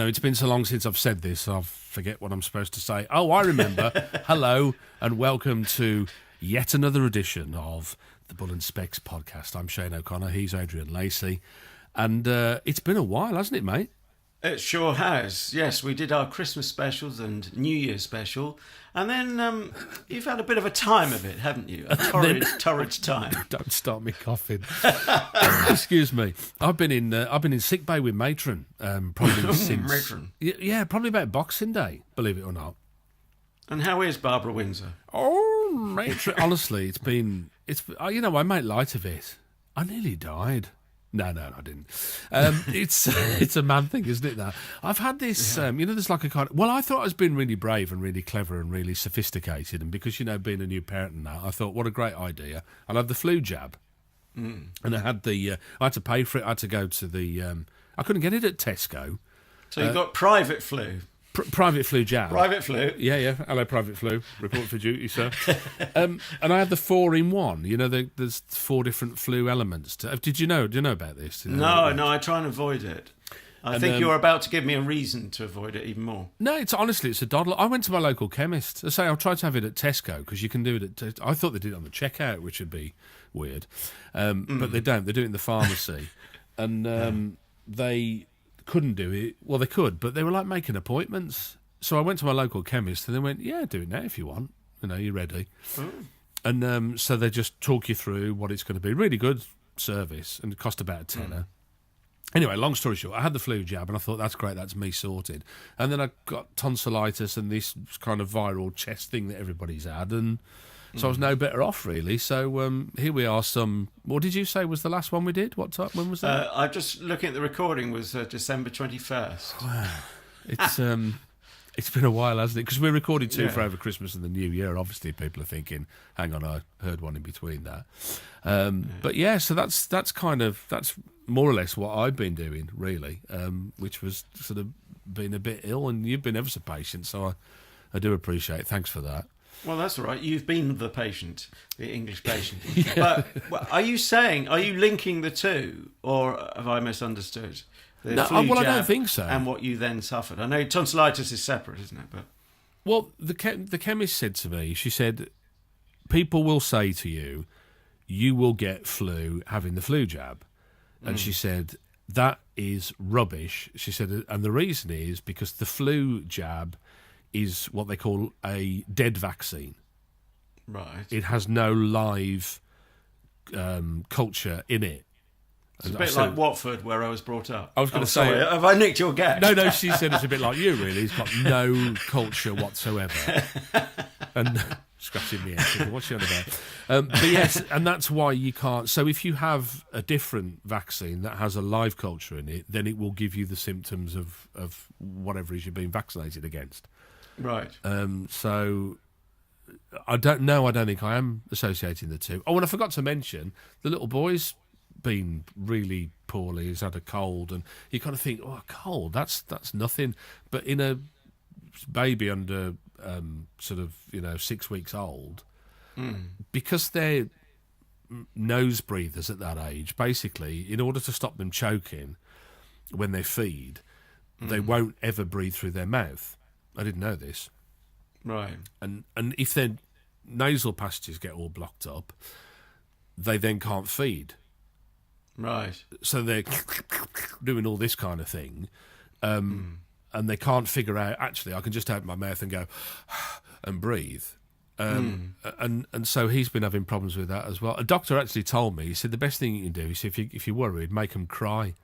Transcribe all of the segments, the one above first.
know, it's been so long since I've said this, I forget what I'm supposed to say. Oh, I remember. Hello, and welcome to yet another edition of the Bull and Specs podcast. I'm Shane O'Connor, he's Adrian Lacey, and it's been a while, hasn't it, mate? It sure has. Yes, we did our Christmas specials and New Year's special, and then you've had a bit of a time of it, haven't you? A torrid time. Don't start me coughing. Excuse me. I've been in sick bay with Matron, probably since Matron. Yeah, probably about Boxing Day, believe it or not. And how is Barbara Windsor? Oh, Matron. Honestly, I make light of it. I nearly died. No, I didn't. It's a man thing, isn't it, that? I've had this, there's like a kind of... Well, I thought I was being really brave and really clever and really sophisticated, and because, being a new parent and that, I thought, what a great idea. I'll have the flu jab. And I had I had to pay for it. I had to go to the... I couldn't get it at Tesco. So you got private flu? Private flu jab. Private flu? Yeah. Hello, private flu. Report for duty, sir. And I had the 4-in-1. There's 4 different flu elements. Do you know about this? No, I try and avoid it. I think you're about to give me a reason to avoid it even more. No, it's a doddle. I went to my local chemist. I say I'll try to have it at Tesco because you can do it at... I thought they did it on the checkout, which would be weird. But they don't. They do it in the pharmacy. And they... couldn't do it. Well, they could, but they were like making appointments. So I went to my local chemist and they went, yeah, do it now if you want. You're ready. And so they just talk you through what it's going to be. Really good service, and it cost about a tenner. Anyway, long story short, I had the flu jab and I thought, that's great, that's me sorted. And then I got tonsillitis and this kind of viral chest thing that everybody's had, and so I was no better off, really. So here we are. What did you say was the last one we did? What time? When was that? I'm just looking at the recording. Was December 21st. Wow. It's been a while, hasn't it? Because we recorded 2 for over Christmas and the New Year. Obviously, people are thinking, "Hang on, I heard one in between that." But yeah, so that's more or less what I've been doing, really, which was sort of being a bit ill, and you've been ever so patient. So I do appreciate it. Thanks for that. Well, that's all right. You've been the patient, the English patient. Yeah. But are you linking the two, or have I misunderstood? No, I don't think so. And what you then suffered. I know tonsillitis is separate, isn't it? But well, the chemist said to me, she said, people will say to you, you will get flu having the flu jab. And she said, that is rubbish. She said, and the reason is because the flu jab is what they call a dead vaccine. Right. It has no live culture in it. It's a bit like Watford, where I was brought up. I was going to say... Sorry, have I nicked your gag? No, she said it's a bit like you, really. It's got no culture whatsoever. And scratching me head, what's she on about? But yes, and that's why you can't... So if you have a different vaccine that has a live culture in it, then it will give you the symptoms of whatever it is you're being vaccinated against. Right. So I don't know. I don't think I am associating the two. Oh, and I forgot to mention, the little boy's been really poorly. He's had a cold, and you kind of think, oh, a cold, that's nothing. But in a baby under 6 weeks old, because they're nose breathers at that age, basically, in order to stop them choking when they feed, they won't ever breathe through their mouth. I didn't know this. Right. And if their nasal passages get all blocked up, they then can't feed. Right. So they're doing all this kind of thing, and they can't figure out, actually, I can just open my mouth and go and breathe. And so he's been having problems with that as well. A doctor actually told me, he said, the best thing you can do is if you're worried, make them cry.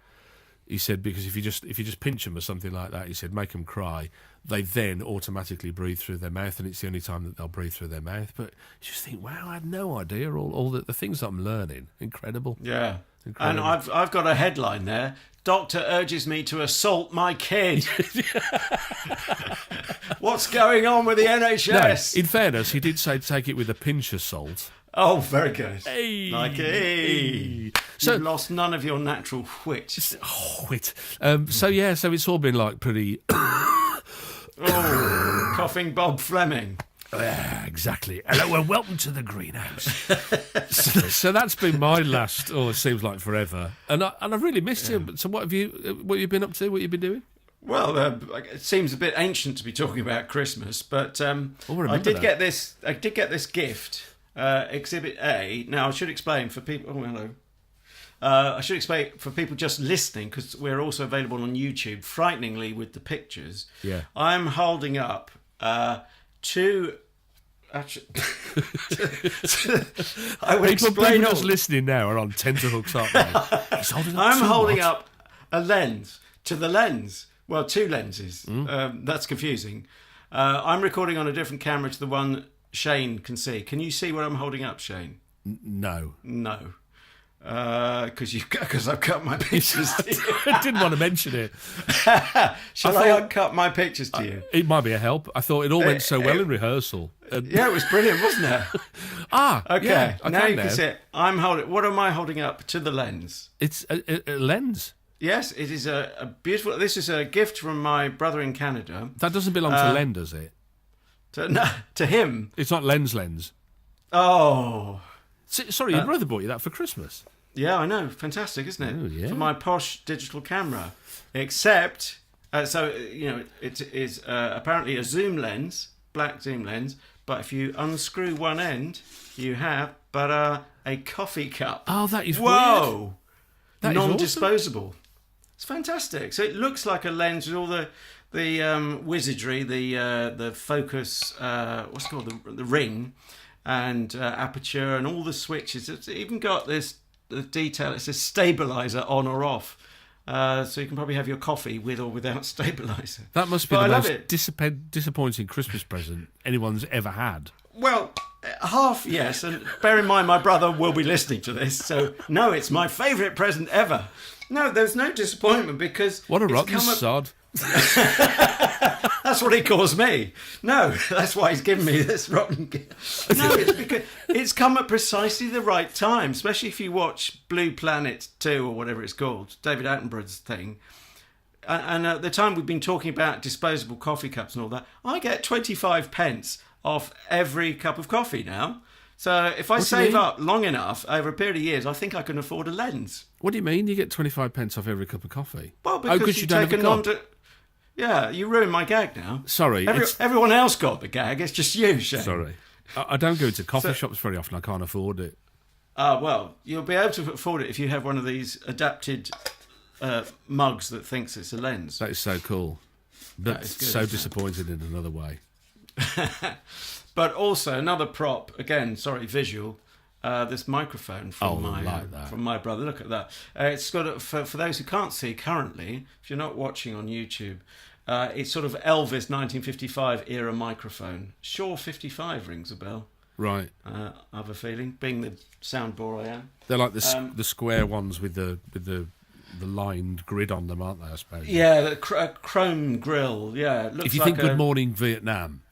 He said, because if you just pinch them or something like that, he said, make them cry. They then automatically breathe through their mouth, and it's the only time that they'll breathe through their mouth. But you just think, wow, I had no idea all the things that I'm learning. Incredible. Yeah. Incredible. And I've got a headline there. Doctor urges me to assault my kid. What's going on with the NHS? No, in fairness, he did say take it with a pinch of salt. Oh, very good. Hey. Like, hey. So, you've lost none of your natural wit. Wit. So it's all been like pretty... coughing Bob Fleming. Yeah, exactly. Hello and welcome to the greenhouse. so that's been my last, it seems like forever. And I've really missed him. So what have you been up to? What have you been doing? Well, it seems a bit ancient to be talking about Christmas, but I did get this. I did get this gift, Exhibit A. Now I should explain for people. Oh, hello. I should explain for people just listening, because we're also available on YouTube. Frighteningly, with the pictures. Yeah. I'm holding up two. Actually, I would explain. People just listening now are on tenterhooks, aren't they? I'm holding up a lens to the lens. Well, two lenses. That's confusing. I'm recording on a different camera to the one Shane can see. Can you see what I'm holding up, Shane? No. No. Because I've cut my pictures to you. I didn't want to mention it. Shall I uncut my pictures to you? It might be a help. I thought it all went so well in rehearsal. Yeah, it was brilliant, wasn't it? Okay. Yeah, now you can can see it. What am I holding up to the lens? It's a lens. Yes, it is a beautiful. This is a gift from my brother in Canada. That doesn't belong to Len, does it? To him. It's not lens. Oh. Sorry, your brother bought you that for Christmas. Yeah, I know. Fantastic, isn't it? Oh, yeah. For my posh digital camera. Except, it is apparently a zoom lens, black zoom lens, but if you unscrew one end, you have a coffee cup. Oh, that is Whoa! Weird. Non-disposable. Awesome. It's fantastic. So it looks like a lens with all the wizardry, the focus, what's it called, the ring, and aperture, and all the switches. It's even got the detail. It says stabilizer on or off. So you can probably have your coffee with or without stabilizer. That must be the most disappointing Christmas present anyone's ever had. Well, half yes, and bear in mind my brother will be listening to this, so no, it's my favourite present ever. No, there's no disappointment because what a rotten sod. That's what he calls me. No, that's why he's given me this rotten gift. No, it's because it's come at precisely the right time, especially if you watch Blue Planet 2 or whatever it's called, David Attenborough's thing. And at the time we've been talking about disposable coffee cups and all that, I get 25 pence off every cup of coffee now. So if I save up long enough over a period of years, I think I can afford a lens. What do you mean you get 25 pence off every cup of coffee? Well, because you don't have a cup. Yeah, you ruined my gag now. Sorry. Everyone else got the gag. It's just you, Shane. Sorry. I don't go to coffee shops very often. I can't afford it. Well, you'll be able to afford it if you have one of these adapted mugs that thinks it's a lens. That is so cool. But good, so disappointed in another way. But also another prop, again, visual. This microphone from my brother. Look at that. It's got for those who can't see currently, if you're not watching on YouTube, it's sort of Elvis 1955 era microphone. Sure, 55 rings a bell. Right. I have a feeling, being the sound bore I am. They're like the square ones with the lined grid on them, aren't they? I suppose. Yeah, the chrome grill. Yeah. It looks if you think Good Morning Vietnam.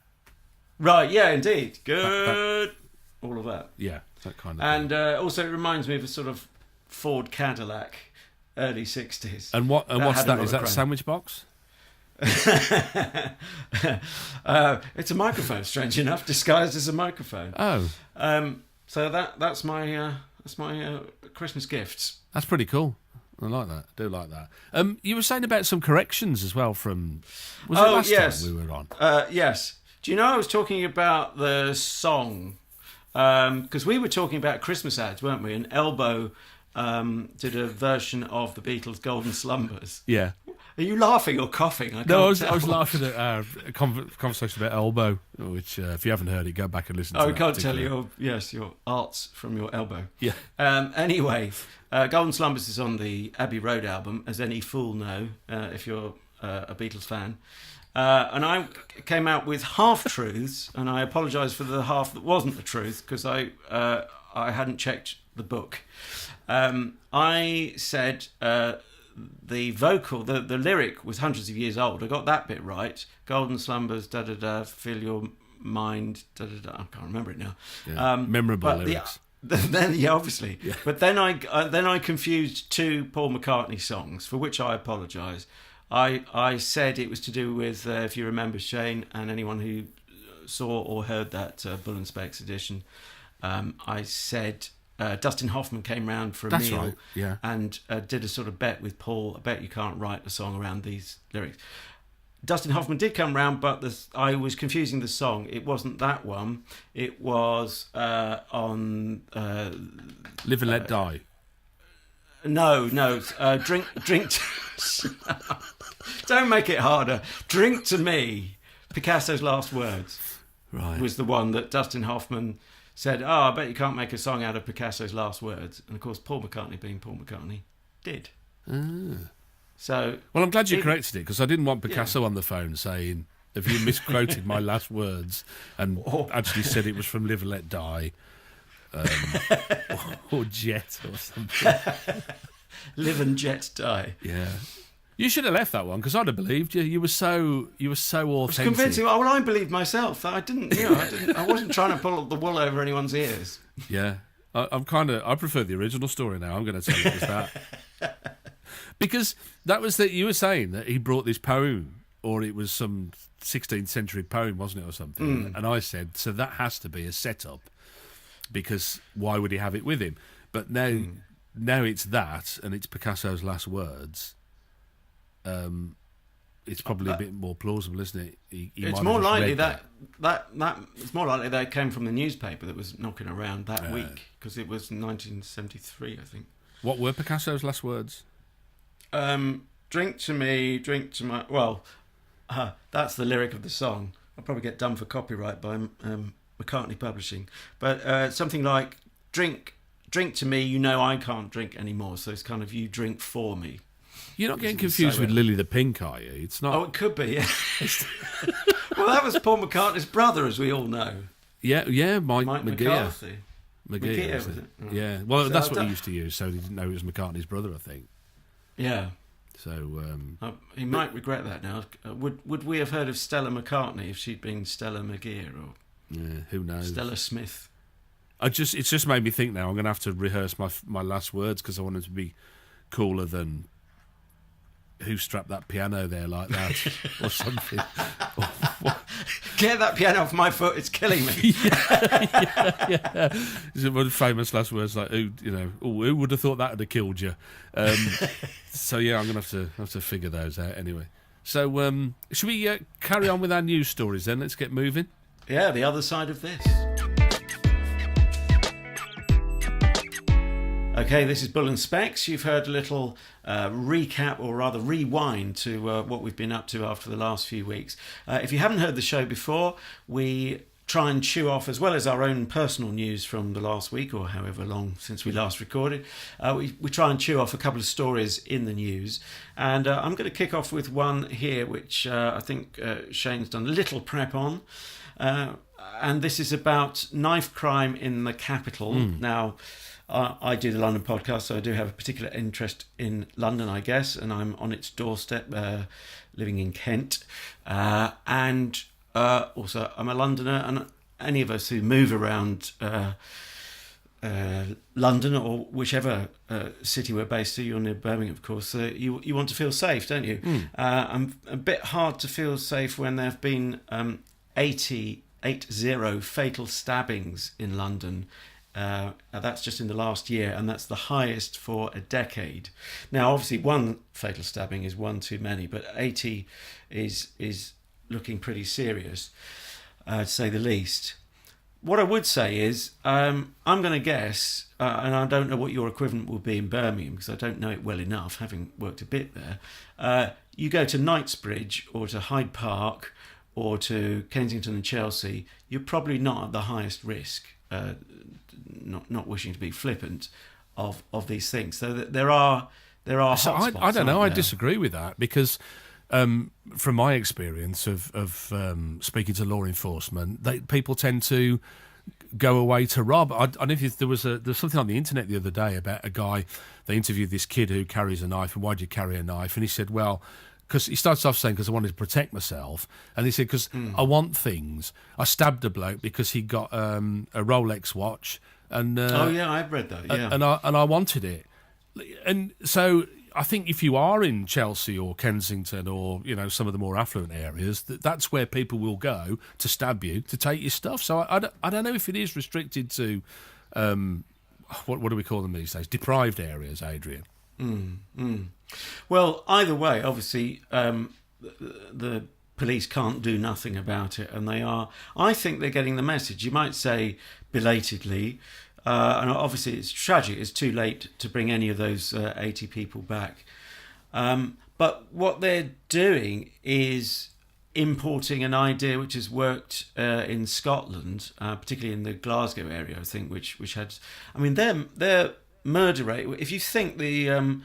Right. Yeah. Indeed. Good. All of that. Yeah. That kind of and also it reminds me of a sort of Ford Cadillac, early 60s. And what's that? Is that a sandwich box? It's a microphone, strange enough, disguised as a microphone. Oh. So that's my Christmas gifts. That's pretty cool. I like that. I do like that. You were saying about some corrections as well from... Was it last time we were on? Yes. Do you know I was talking about the song... Because we were talking about Christmas ads, weren't we? And Elbow did a version of the Beatles' Golden Slumbers. Yeah. Are you laughing or coughing? I was laughing at a conversation about Elbow, which, if you haven't heard it, go back and listen to it. I can't tell you, your arts from your elbow. Yeah. Anyway, Golden Slumbers is on the Abbey Road album, as any fool know, if you're a Beatles fan. And I came out with half-truths, and I apologise for the half that wasn't the truth, because I hadn't checked the book. I said the vocal, the lyric was hundreds of years old. I got that bit right. Golden slumbers, da-da-da, fill your mind, da-da-da. I can't remember it now. Yeah. Memorable lyrics. Obviously. Yeah. But then I confused two Paul McCartney songs, for which I apologise. I said it was to do with, if you remember, Shane, and anyone who saw or heard that Bull and Specs edition, I said Dustin Hoffman came round for a meal, right. Yeah. And did a sort of bet with Paul. I bet you can't write a song around these lyrics. Dustin Hoffman did come round, but I was confusing the song. It wasn't that one. It was on Live and Let Die. No, drink. Don't make it harder. Drink to Me. Picasso's Last Words. Right. Was the one that Dustin Hoffman said, I bet you can't make a song out of Picasso's last words. And of course, Paul McCartney, being Paul McCartney, did. So, well, I'm glad you corrected it, because I didn't want Picasso on the phone saying, have you misquoted my last words and actually said it was from Live and Let Die, or Jet or something. Live and Jet Die. Yeah. You should have left that one, because I'd have believed you. You were so authentic. I was convincing. Well, I believed myself. I didn't. I wasn't trying to pull the wool over anyone's ears. Yeah, I prefer the original story now. I'm going to tell you that because that was that you were saying that he brought this poem, or it was some 16th century poem, wasn't it, or something? And I said, so that has to be a setup, because why would he have it with him? But now it's that, and it's Picasso's last words. It's probably a bit more plausible, isn't it? It's more likely that it's more likely that it came from the newspaper that was knocking around that week, because it was 1973, I think. What were Picasso's last words? Drink to me, drink to my. Well, that's the lyric of the song. I'll probably get done for copyright by McCartney Publishing, but something like drink to me. You know I can't drink anymore, so it's kind of you drink for me. You're not getting confused with Lily the Pink, are you? It's not. Oh, it could be. Yeah. Well, that was Paul McCartney's brother, as we all know. Yeah, Mike McCarthy. McGeer, was it? Oh. Yeah. Well, so that's what he used to use, so he didn't know it was McCartney's brother, I think. Yeah. So he might regret that now. Would we have heard of Stella McCartney if she'd been Stella McGeer, or who knows? Stella Smith. It's just made me think now. I'm going to have to rehearse my last words, because I want them to be cooler than who strapped that piano there like that, or something. Get that piano off my foot, it's killing me. yeah. Is it one of the famous last words like, who would have thought that would have killed you? So yeah, I'm going to have to figure those out anyway. So should we carry on with our news stories then? Let's get moving. Yeah, the other side of this. Okay, this is Bull and Specs. You've heard a little recap, or rather rewind, to what we've been up to after the last few weeks. If you haven't heard the show before, we try and chew off, as well as our own personal news from the last week, or however long since we last recorded, we try and chew off a couple of stories in the news. And I'm going to kick off with one here, which I think Shane's done a little prep on. And this is about knife crime in the capital. Now, I do the London podcast, so I do have a particular interest in London, I guess, and I'm on its doorstep, living in Kent. And also, I'm a Londoner, and any of us who move around London, or whichever city we're based to, you're near Birmingham, of course, you want to feel safe, don't you? I'm a bit hard to feel safe when there have been 80 fatal stabbings in London. That's just in the last year, and that's the highest for a decade. Now, obviously, one fatal stabbing is one too many, but 80 is looking pretty serious, to say the least. What I would say is, I'm going to guess, and I don't know what your equivalent will be in Birmingham, because I don't know it well enough, having worked a bit there. You go to Knightsbridge, or to Hyde Park, or to Kensington and Chelsea, you're probably not at the highest risk. Not wishing to be flippant of these things. So there are hotspots. I don't know. I disagree with that, because from my experience of speaking to law enforcement, people tend to go away to rob. I don't know if there was something on the internet the other day about a guy. They interviewed this kid who carries a knife, and why do you carry a knife? And he said, well, because he starts off saying, because I wanted to protect myself. And he said, because I want things. I stabbed a bloke because he got a Rolex watch. And oh, yeah, I've read that, yeah. And I wanted it. And so I think if you are in Chelsea or Kensington, or, some of the more affluent areas, that's where people will go to stab you, to take your stuff. So I don't know if it is restricted to, what do we call them these days? Deprived areas, Adrian. Well, either way, obviously, the police can't do nothing about it, and they are. I think they're getting the message. You might say belatedly, and obviously it's tragic. It's too late to bring any of those 80 people back. But what they're doing is importing an idea which has worked in Scotland, particularly in the Glasgow area, I think, which had. I mean, their murder rate. If you think the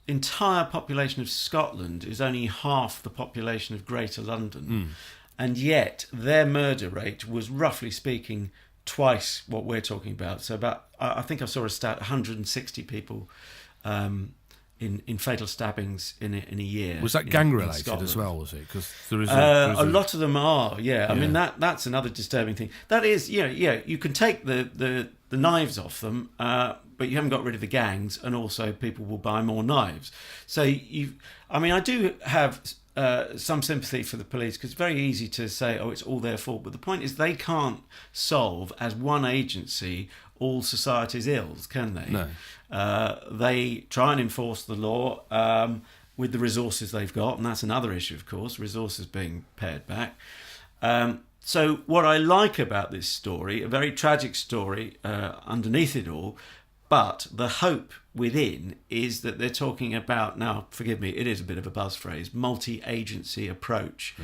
entire population of Scotland is only half the population of Greater London, and yet their murder rate was, roughly speaking, twice what we're talking about. So I think I saw a stat: 160 people in fatal stabbings in a year. Was that gang related as well? Was it? Because there is a lot of them are. Yeah, I mean that's another disturbing thing. That is, you can take the knives off them, but you haven't got rid of the gangs, and also people will buy more knives. So I do have some sympathy for the police, because it's very easy to say, oh, it's all their fault. But the point is, they can't solve, as one agency, all society's ills, can they? No. They try and enforce the law with the resources they've got, and that's another issue, of course, resources being pared back. So what I like about this story, a very tragic story underneath it all, but the hope within is that they're talking about, now forgive me, it is a bit of a buzz phrase, multi-agency approach.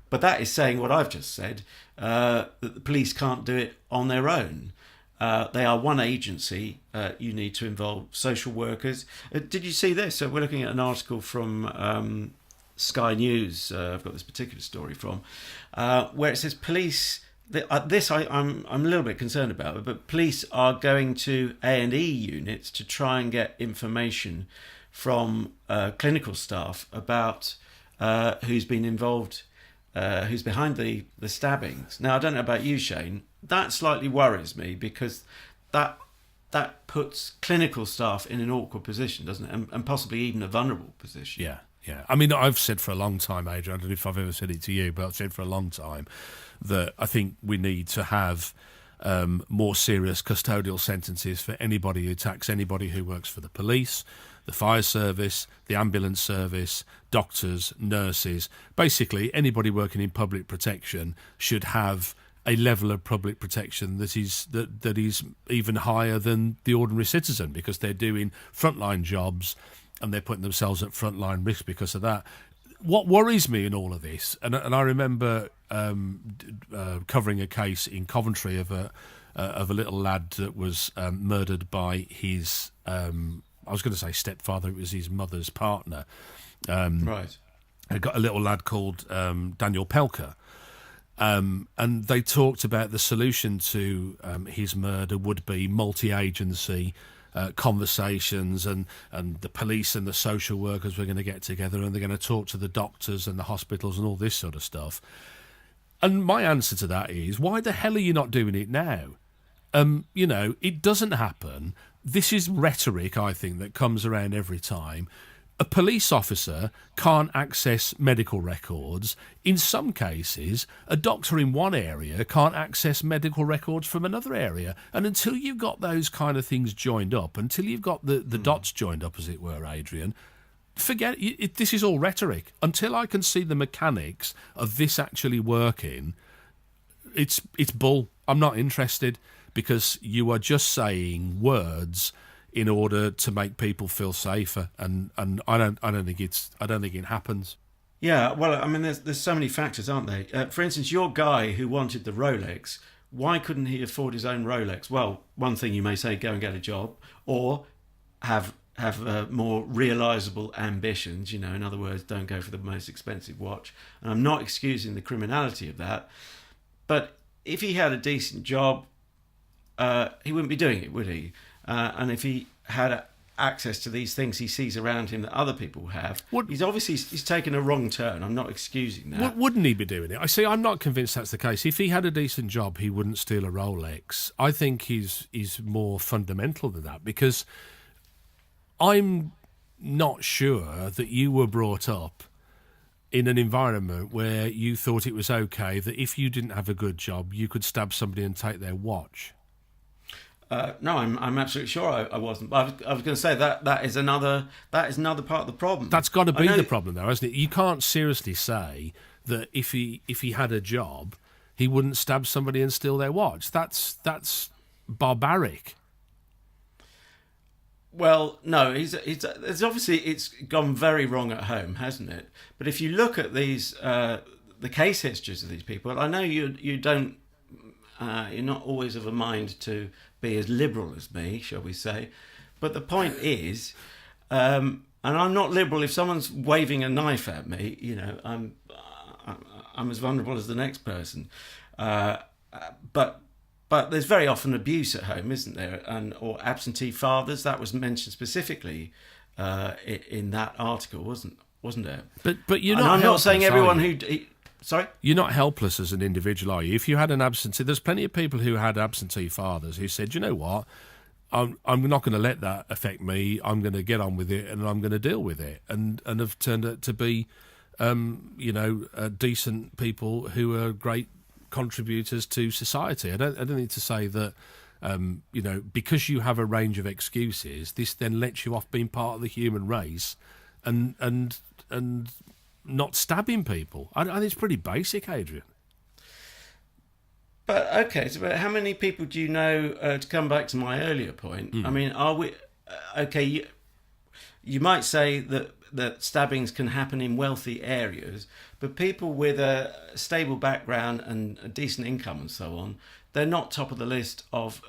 But that is saying what I've just said, that the police can't do it on their own. They are one agency. You need to involve social workers. Did you see this? So we're looking at an article from Sky News. I've got this particular story from, where it says police. I'm a little bit concerned about it, but police are going to A&E units to try and get information from clinical staff about who's been involved, who's behind the stabbings. Now, I don't know about you, Shane. That slightly worries me, because that puts clinical staff in an awkward position, doesn't it? And possibly even a vulnerable position. Yeah. I mean, I've said for a long time, Adrian, I don't know if I've ever said it to you, but I've said for a long time that I think we need to have more serious custodial sentences for anybody who attacks anybody who works for the police, the fire service, the ambulance service, doctors, nurses. Basically, anybody working in public protection should have a level of public protection that is even higher than the ordinary citizen, because they're doing frontline jobs and they're putting themselves at frontline risk because of that. What worries me in all of this, and I remember covering a case in Coventry of a little lad that was murdered by his, I was going to say stepfather, it was his mother's partner. Right. I got a little lad called Daniel Pelker. And they talked about the solution to his murder would be multi-agency conversations, and the police and the social workers were going to get together and they're going to talk to the doctors and the hospitals and all this sort of stuff. And my answer to that is, why the hell are you not doing it now? It doesn't happen. This is rhetoric, I think, that comes around every time. A police officer can't access medical records. In some cases, a doctor in one area can't access medical records from another area. And until you've got those kind of things joined up, until you've got the dots joined up, as it were, Adrian, forget it. This is all rhetoric. Until I can see the mechanics of this actually working, it's bull. I'm not interested, because you are just saying words in order to make people feel safer, and I don't think it happens. Yeah, well, I mean, there's so many factors, aren't there? For instance, your guy who wanted the Rolex, why couldn't he afford his own Rolex? Well, one thing you may say, go and get a job, or have more realisable ambitions. In other words, don't go for the most expensive watch. And I'm not excusing the criminality of that, but if he had a decent job, he wouldn't be doing it, would he? And if he had access to these things he sees around him that other people have, he's taken a wrong turn. I'm not excusing that. Wouldn't he be doing it? I see. I'm not convinced that's the case. If he had a decent job, he wouldn't steal a Rolex. I think he's more fundamental than that, because I'm not sure that you were brought up in an environment where you thought it was okay that if you didn't have a good job, you could stab somebody and take their watch. No, I'm absolutely sure I wasn't. But I was going to say that is another part of the problem. That's got to be the problem, though, hasn't it? You can't seriously say that if he had a job, he wouldn't stab somebody and steal their watch. That's barbaric. Well, no, it's obviously it's gone very wrong at home, hasn't it? But if you look at these the case histories of these people, I know you don't. You're not always of a mind to be as liberal as me, shall we say. But the point is, and I'm not liberal if someone's waving a knife at me, I'm as vulnerable as the next person. But there's very often abuse at home, isn't there? Or absentee fathers. That was mentioned specifically in that article, wasn't there? But you're not. And I'm not saying everyone who... Sorry? You're not helpless as an individual, are you? If you had an absentee... There's plenty of people who had absentee fathers who said, you know what, I'm not going to let that affect me. I'm going to get on with it and I'm going to deal with it. And have turned out to be, decent people who are great contributors to society. I don't need to say that, because you have a range of excuses, this then lets you off being part of the human race and not stabbing people. I think it's pretty basic, Adrian. But okay, so how many people do you know? To come back to my earlier point, I mean, are we okay? You might say that stabbings can happen in wealthy areas, but people with a stable background and a decent income and so on, they're not top of the list of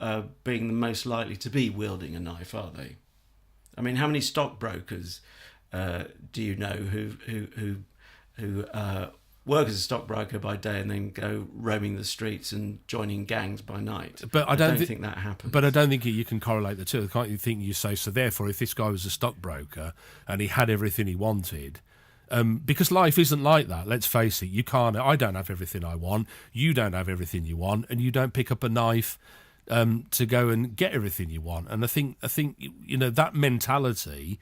being the most likely to be wielding a knife, are they? I mean, how many stockbrokers do you know who work as a stockbroker by day and then go roaming the streets and joining gangs by night? But I don't think that happens. But I don't think you can correlate the two. Can't you think you say, so therefore, if this guy was a stockbroker and he had everything he wanted, because life isn't like that, let's face it, I don't have everything I want, you don't have everything you want, and you don't pick up a knife to go and get everything you want. And I think that mentality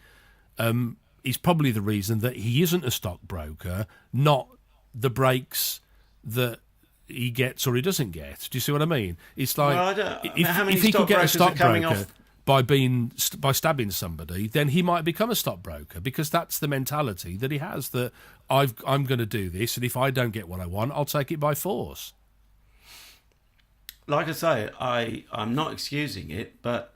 is probably the reason that he isn't a stockbroker, not the breaks that he gets or he doesn't get. Do you see what I mean? It's like, if he could get a stockbroker by stabbing somebody, then he might become a stockbroker, because that's the mentality that he has, that I'm going to do this, and if I don't get what I want, I'll take it by force. Like I say, I'm not excusing it, but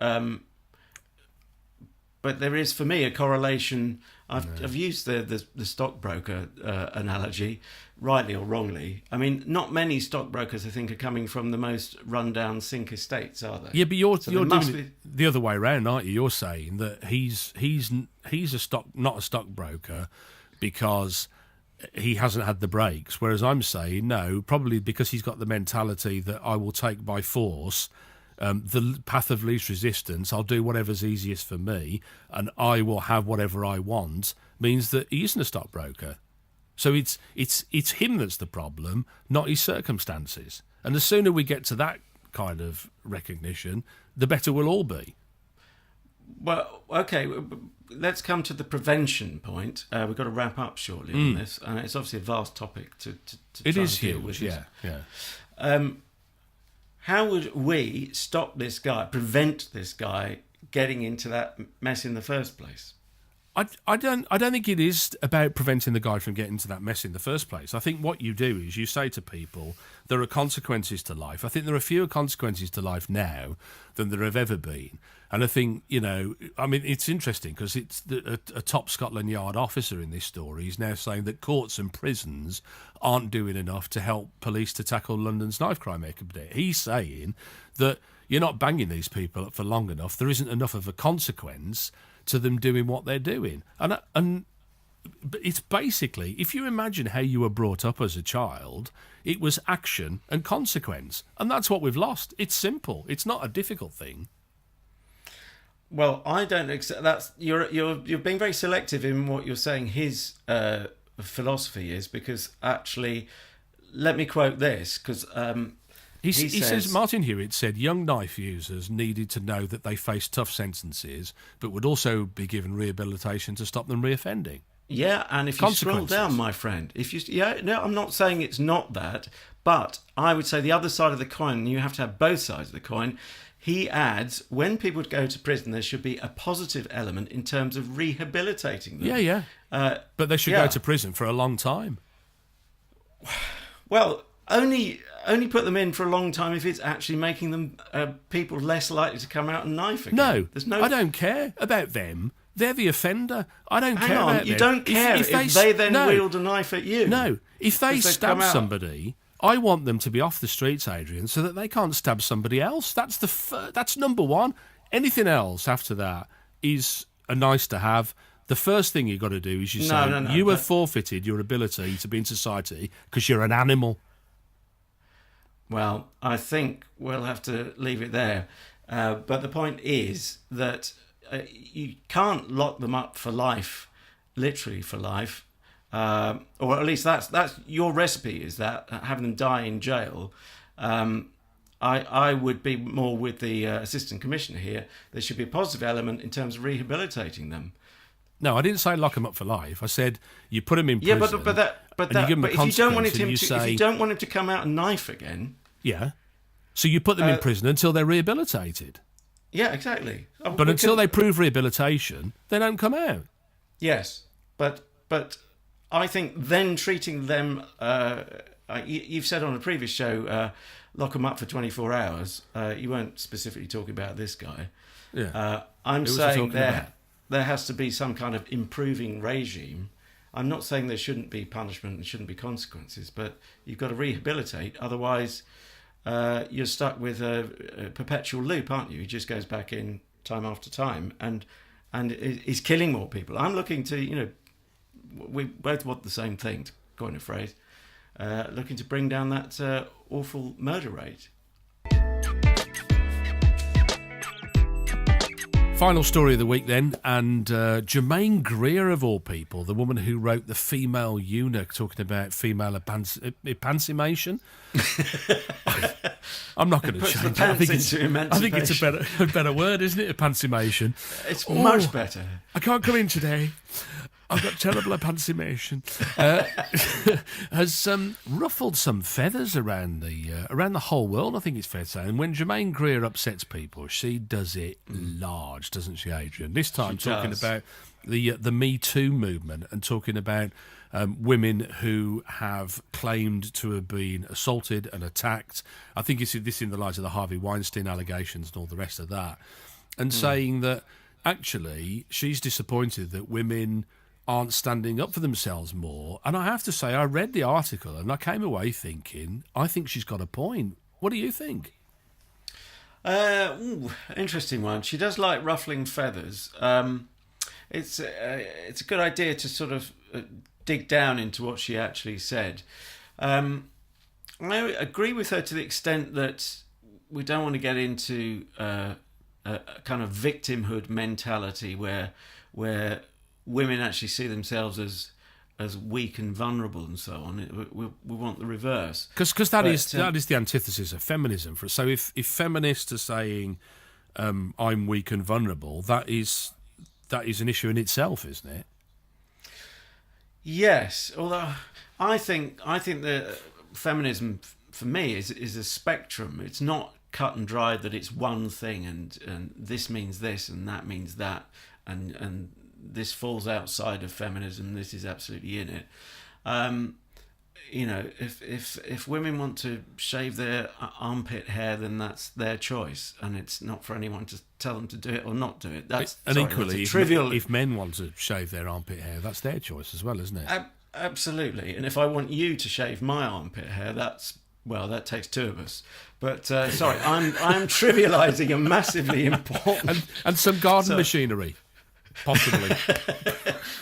there is, for me, a correlation. I've used the stockbroker analogy, rightly or wrongly. I mean, not many stockbrokers, I think, are coming from the most rundown sink estates, are they? Yeah, but you're doing it the other way around, aren't you? You're saying that he's not a stockbroker because he hasn't had the breaks, whereas I'm saying no, probably because he's got the mentality that I will take by force. The path of least resistance, I'll do whatever's easiest for me, and I will have whatever I want, means that he isn't a stockbroker. So it's him that's the problem, not his circumstances. And the sooner we get to that kind of recognition, the better we'll all be. Well, okay, let's come to the prevention point. We've got to wrap up shortly on this, and it's obviously a vast topic to it try is and deal huge, with. yeah. How would we stop this guy, prevent this guy getting into that mess in the first place? I don't think it is about preventing the guy from getting into that mess in the first place. I think what you do is you say to people, there are consequences to life. I think there are fewer consequences to life now than there have ever been. And I think, it's interesting because it's a top Scotland Yard officer in this story is now saying that courts and prisons aren't doing enough to help police to tackle London's knife crime epidemic. He's saying that you're not banging these people up for long enough. There isn't enough of a consequence to them doing what they're doing. And it's basically, if you imagine how you were brought up as a child, it was action and consequence. And that's what we've lost. It's simple. It's not a difficult thing. Well, I don't accept that. You're being very selective in what you're saying his philosophy is, because actually, let me quote this, because he says, Martin Hewitt said young knife users needed to know that they faced tough sentences, but would also be given rehabilitation to stop them reoffending. Yeah, and if you scroll down, my friend, I'm not saying it's not that, but I would say the other side of the coin, you have to have both sides of the coin. He adds, when people go to prison, there should be a positive element in terms of rehabilitating them. Yeah. But they should go to prison for a long time. Well, only put them in for a long time if it's actually making them people less likely to come out and knife again. No, I don't care about them. They're the offender. I don't care about them. You don't care if they then wield a knife at you. No, if they stab somebody, I want them to be off the streets, Adrian, so that they can't stab somebody else. That's number one. Anything else after that is a nice to have. The first thing you've got to do is you have forfeited your ability to be in society because you're an animal. Well, I think we'll have to leave it there. But the point is that you can't lock them up for life, literally for life, or at least that's your recipe. Is that having them die in jail? I would be more with the assistant commissioner here. There should be a positive element in terms of rehabilitating them. No, I didn't say lock them up for life. I said you put them in prison. Yeah, but if you don't want him to come out and knife again. Yeah. So you put them in prison until they're rehabilitated. Yeah, exactly. But until they prove rehabilitation, they don't come out. Yes, but I think then treating them, you've said on a previous show, lock them up for 24 hours. You weren't specifically talking about this guy. Yeah. I'm saying there has to be some kind of improving regime. I'm not saying there shouldn't be punishment and shouldn't be consequences, but you've got to rehabilitate. Otherwise, you're stuck with a perpetual loop, aren't you? He just goes back in time after time and is killing more people. I'm looking to, we both want the same thing, to coin a phrase, looking to bring down that awful murder rate. Final story of the week then, and Germaine Greer, of all people, the woman who wrote The Female Eunuch, talking about female emancipation. I'm not going to change it. I think it's a better word, isn't it? Emancipation. It's much better. I can't come in today. I've got terrible emancipation. Has ruffled some feathers around the whole world, I think it's fair to say. And when Germaine Greer upsets people, she does it large, doesn't she, Adrian? This time talking about the Me Too movement and talking about women who have claimed to have been assaulted and attacked. I think it's this in the light of the Harvey Weinstein allegations and all the rest of that. And saying that actually she's disappointed that women aren't standing up for themselves more. And I have to say, I read the article and I came away thinking, I think she's got a point. What do you think? Interesting one. She does like ruffling feathers. It's a good idea to sort of dig down into what she actually said. I agree with her to the extent that we don't want to get into a kind of victimhood mentality where women actually see themselves as weak and vulnerable and so on. We want the reverse. Because that is the antithesis of feminism. So if feminists are saying I'm weak and vulnerable, that is an issue in itself, isn't it? Yes, although I think that feminism for me is a spectrum. It's not cut and dried that it's one thing and this means this and that means that and this falls outside of feminism. This is absolutely in it. If women want to shave their armpit hair, then that's their choice, and it's not for anyone to tell them to do it or not do it. Equally, trivial. If men want to shave their armpit hair, that's their choice as well, isn't it? Absolutely. And if I want you to shave my armpit hair, that takes two of us. But sorry, I'm trivialising a massively important and some garden machinery. Possibly.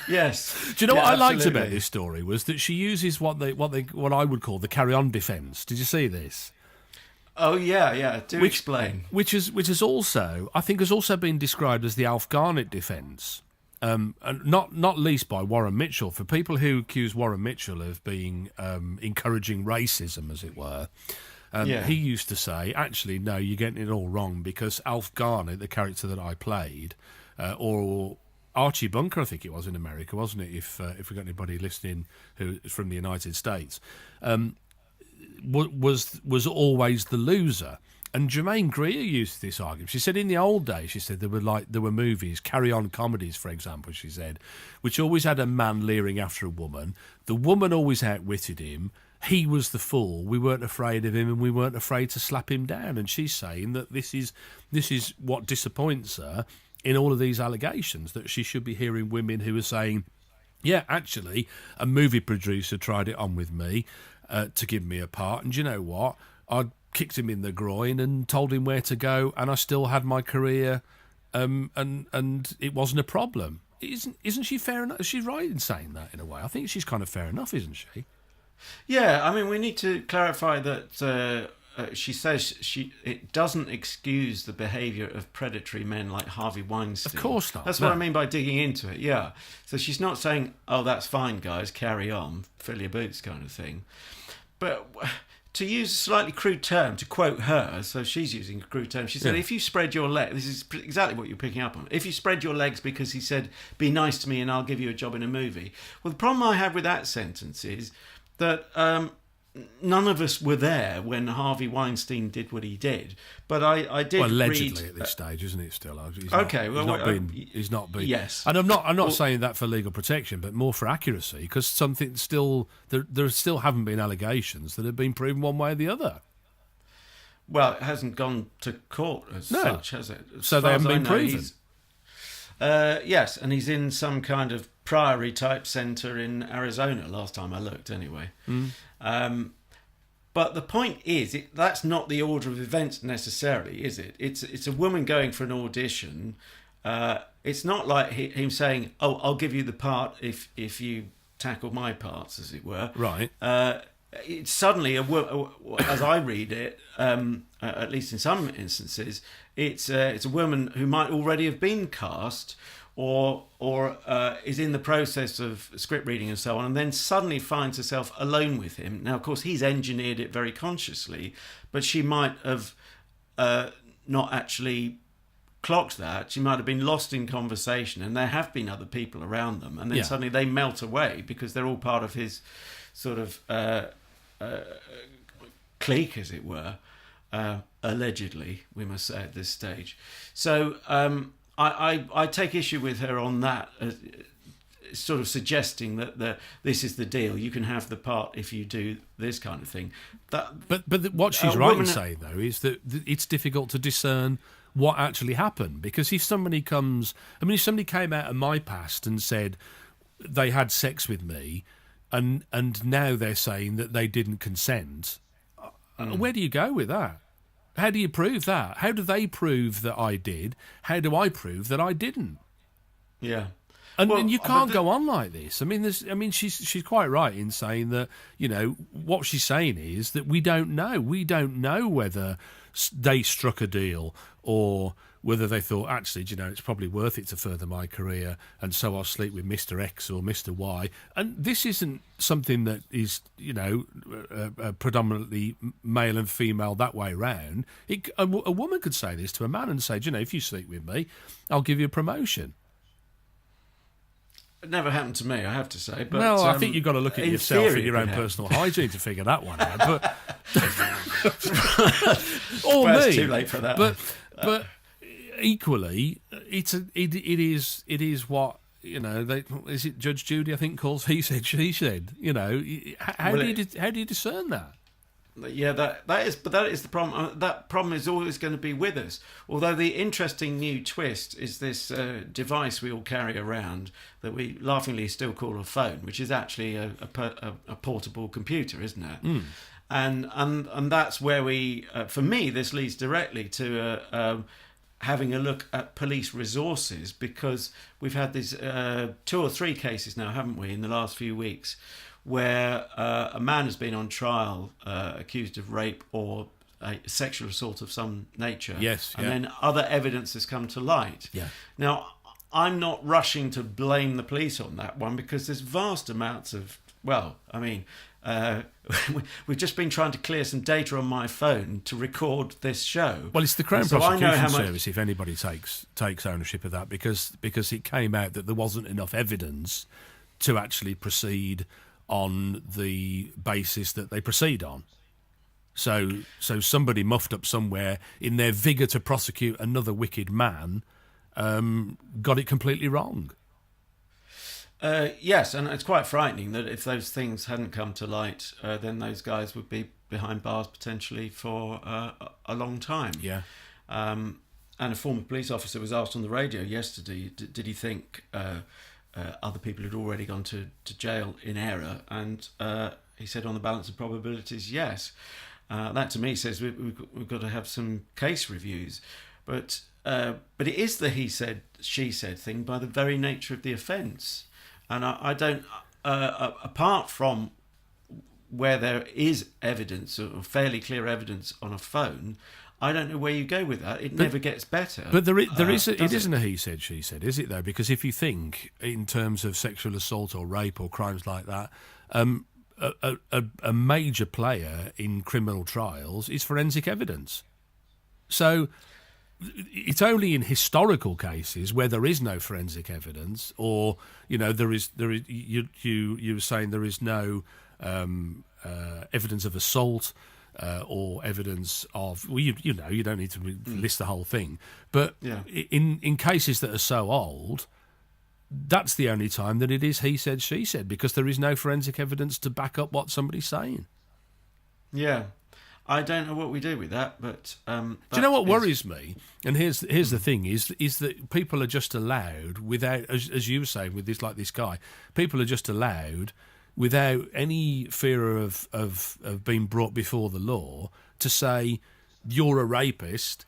Yes. Do you know what I liked about this story was that she uses what I would call the carry-on defence. Did you see this? Oh yeah. Explain. Which is also, I think, has also been described as the Alf Garnett defence, and not least by Warren Mitchell. For people who accuse Warren Mitchell of being encouraging racism, as it were. He used to say, actually, no, you're getting it all wrong because Alf Garnett, the character that I played, or Archie Bunker, I think it was in America, wasn't it? If we got anybody listening who is from the United States, was always the loser. And Germaine Greer used this argument. She said in the old days, she said there were movies, carry-on comedies, for example, she said, which always had a man leering after a woman. The woman always outwitted him. He was the fool. We weren't afraid of him, and we weren't afraid to slap him down. And she's saying that this is what disappoints her in all of these allegations, that she should be hearing women who are saying, yeah, actually, a movie producer tried it on with me to give me a part, and you know what? I kicked him in the groin and told him where to go, and I still had my career, and it wasn't a problem. Isn't she fair enough? She's right in saying that in a way. I think she's kind of fair enough, isn't she? Yeah, I mean, we need to clarify that she says it doesn't excuse the behaviour of predatory men like Harvey Weinstein. Of course not. That's what I mean by digging into it, yeah. So she's not saying, oh, that's fine, guys, carry on, fill your boots kind of thing. But to use a slightly crude term, to quote her, so she's using a crude term, she said, if you spread your legs, this is exactly what you're picking up on, if you spread your legs because he said, be nice to me and I'll give you a job in a movie. Well, the problem I have with that sentence is that none of us were there when Harvey Weinstein did what he did. But I did allegedly read, at this stage, isn't it? Still, he's not been. Yes, and I'm not saying that for legal protection, but more for accuracy, because something still there still haven't been allegations that have been proven one way or the other. Well, it hasn't gone to court as such, has it? So they haven't been proven. Yes, and he's in some kind of priory type centre in Arizona. Last time I looked, anyway. But the point is, that's not the order of events necessarily, is it? It's a woman going for an audition. It's not like him saying, "Oh, I'll give you the part if you tackle my parts," as it were. Right. It's suddenly as I read it, at least in some instances, it's a woman who might already have been cast, or is in the process of script reading and so on, and then suddenly finds herself alone with him. Now, of course, he's engineered it very consciously, but she might have not actually clocked that. She might have been lost in conversation, and there have been other people around them, and then suddenly they melt away because they're all part of his sort of clique, as it were, allegedly, we must say at this stage. So I take issue with her on that, sort of suggesting that this is the deal. You can have the part if you do this kind of thing. But what she's right in saying, though, is that it's difficult to discern what actually happened, because if somebody came out of my past and said they had sex with me, and now they're saying that they didn't consent, where do you go with that? How do you prove that? How do they prove that I did? How do I prove that I didn't? Yeah. And you can't go on like this. I mean, she's quite right in saying that, what she's saying is that we don't know. We don't know whether they struck a deal or whether they thought, actually, it's probably worth it to further my career, and so I'll sleep with Mr. X or Mr. Y. And this isn't something that is, predominantly male and female that way round. A woman could say this to a man and say, if you sleep with me, I'll give you a promotion. It never happened to me, I have to say. But, well, I think you've got to look at yourself and your own happen. personal hygiene to figure that one out. But it's too late for that. But equally, it is what is it Judge Judy, I think, calls he said she said. How do you discern that? Yeah, that is the problem. That problem is always going to be with us. Although the interesting new twist is this device we all carry around that we laughingly still call a phone, which is actually a portable computer, isn't it? Mm. And that's where we, for me, this leads directly to having a look at police resources, because we've had these 2 or 3 cases now, haven't we, in the last few weeks, where a man has been on trial accused of rape or a sexual assault of some nature. Yes, and then other evidence has come to light. Yeah. Now, I'm not rushing to blame the police on that one, because there's vast amounts of, we've just been trying to clear some data on my phone to record this show. Well, it's the Crown So I know Prosecution how much- Service, if anybody takes ownership of that, because it came out that there wasn't enough evidence to actually proceed on the basis that they proceed on. So somebody muffed up somewhere in their vigour to prosecute another wicked man, got it completely wrong. Yes, and it's quite frightening that if those things hadn't come to light, then those guys would be behind bars potentially for a long time. Yeah. And a former police officer was asked on the radio yesterday, did he think other people had already gone to jail in error? And he said on the balance of probabilities, yes. That to me says we've got to have some case reviews. But it is the he said, she said thing by the very nature of the offence. And I don't, apart from where there is evidence or fairly clear evidence on a phone, I don't know where you go with that. It never gets better. But it isn't a he said, she said, is it though? Because if you think in terms of sexual assault or rape or crimes like that, a major player in criminal trials is forensic evidence. So it's only in historical cases where there is no forensic evidence, or you were saying there is no evidence of assault or evidence of you don't need to list the whole thing, but in cases that are so old, that's the only time that it is he said, she said, because there is no forensic evidence to back up what somebody's saying. Yeah. I don't know what we do with that, but do you know what worries me? And here's the thing: is that people are just allowed without, as you were saying with this guy, people are just allowed without any fear of being brought before the law to say you're a rapist,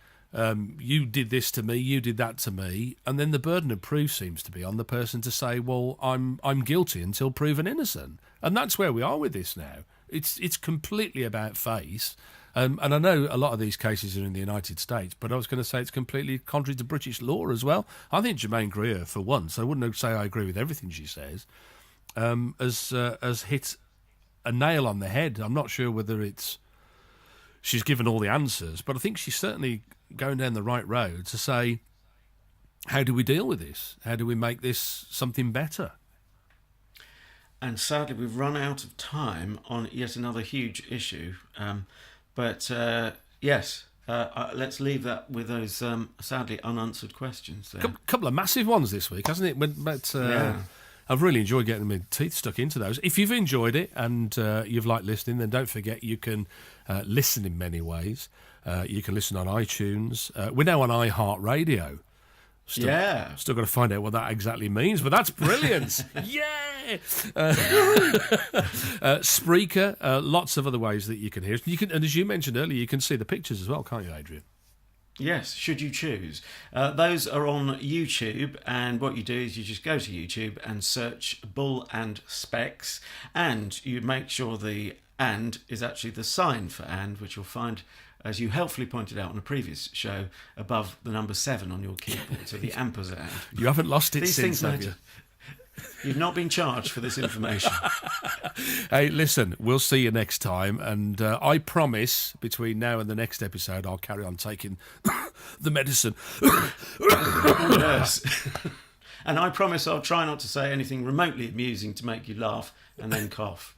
you did this to me, you did that to me, and then the burden of proof seems to be on the person to say, well, I'm guilty until proven innocent, and that's where we are with this now. It's completely about face, and I know a lot of these cases are in the United States, but I was going to say it's completely contrary to British law as well. I think Germaine Greer, for once, I wouldn't say I agree with everything she says, has hit a nail on the head. I'm not sure whether she's given all the answers, but I think she's certainly going down the right road to say, how do we deal with this? How do we make this something better? And sadly, we've run out of time on yet another huge issue. But yes, let's leave that with those sadly unanswered questions there. Couple of massive ones this week, hasn't it? But I've really enjoyed getting my teeth stuck into those. If you've enjoyed it and you've liked listening, then don't forget you can listen in many ways. You can listen on iTunes. We're now on iHeartRadio. Still got to find out what that exactly means, but that's brilliant. Yeah! Spreaker, lots of other ways that you can hear us. And as you mentioned earlier, you can see the pictures as well, can't you, Adrian? Yes, should you choose. Those are on YouTube, and what you do is you just go to YouTube and search Bull and Specs, and you make sure the and is actually the sign for and, which you'll find, as you helpfully pointed out on a previous show, above the number 7 on your keyboard, so the ampersand. You haven't lost it These since, things have you? You've not been charged for this information. Hey, listen, we'll see you next time, and I promise between now and the next episode I'll carry on taking the medicine. Yes. And I promise I'll try not to say anything remotely amusing to make you laugh and then cough.